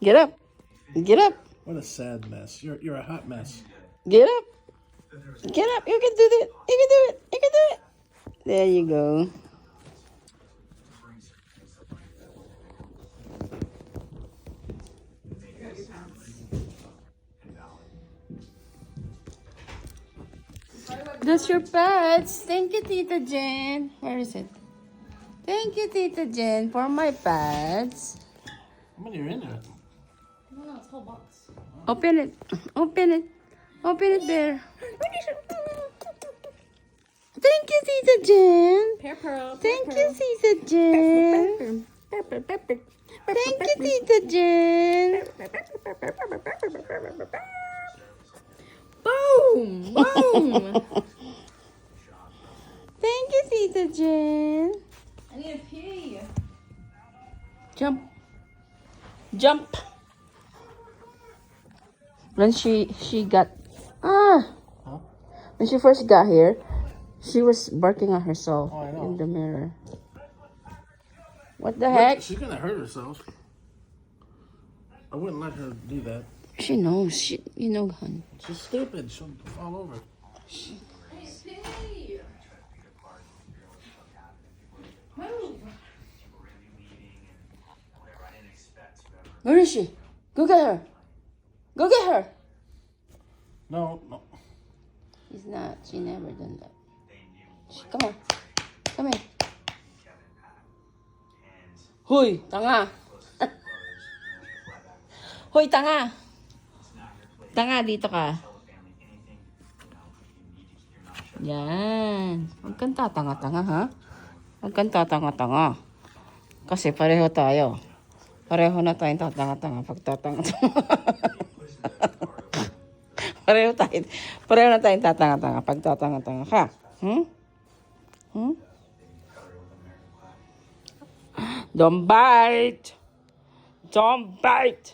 Get up. Get up. What a sad mess. You're a hot mess. Get up. Get up. You can do it. You can do it. You can do it. There you go. That's your pets. Thank you, Tita Jen. Where is it? Thank you, Tita Jen, for my pets. How many are in there? No, it's a whole box. Open it. Open it. Open it there. Thank you, Tita Jen. Thank you, Tita Jen. Thank you, Tita Jen. Boom! Boom! Thank you, Tita Jen. I need a pee. Jump. Jump. When she got when she first got here, she was barking at herself Oh, I know. in the mirror. What the heck? She's gonna hurt herself. I wouldn't let her do that. She knows. You know, hon. She's stupid. She'll fall over. Move. Where is she? Go get her. Go get her. No, no. She's not. She never done that. Come on. Come here. Hoy, tanga. Hoy, tanga. Tanga, dito ka. Yan. Huwag kang tatanga-tanga, ha? Huwag kang tatanga-tanga. Kasi pareho tayo. Pareho na tayong tatanga-tanga pag tatanga-tanga. pareho na tayong tatanga-tanga pag tatanga-tanga ka. Hmm? Hmm? Don't bite. Don't bite.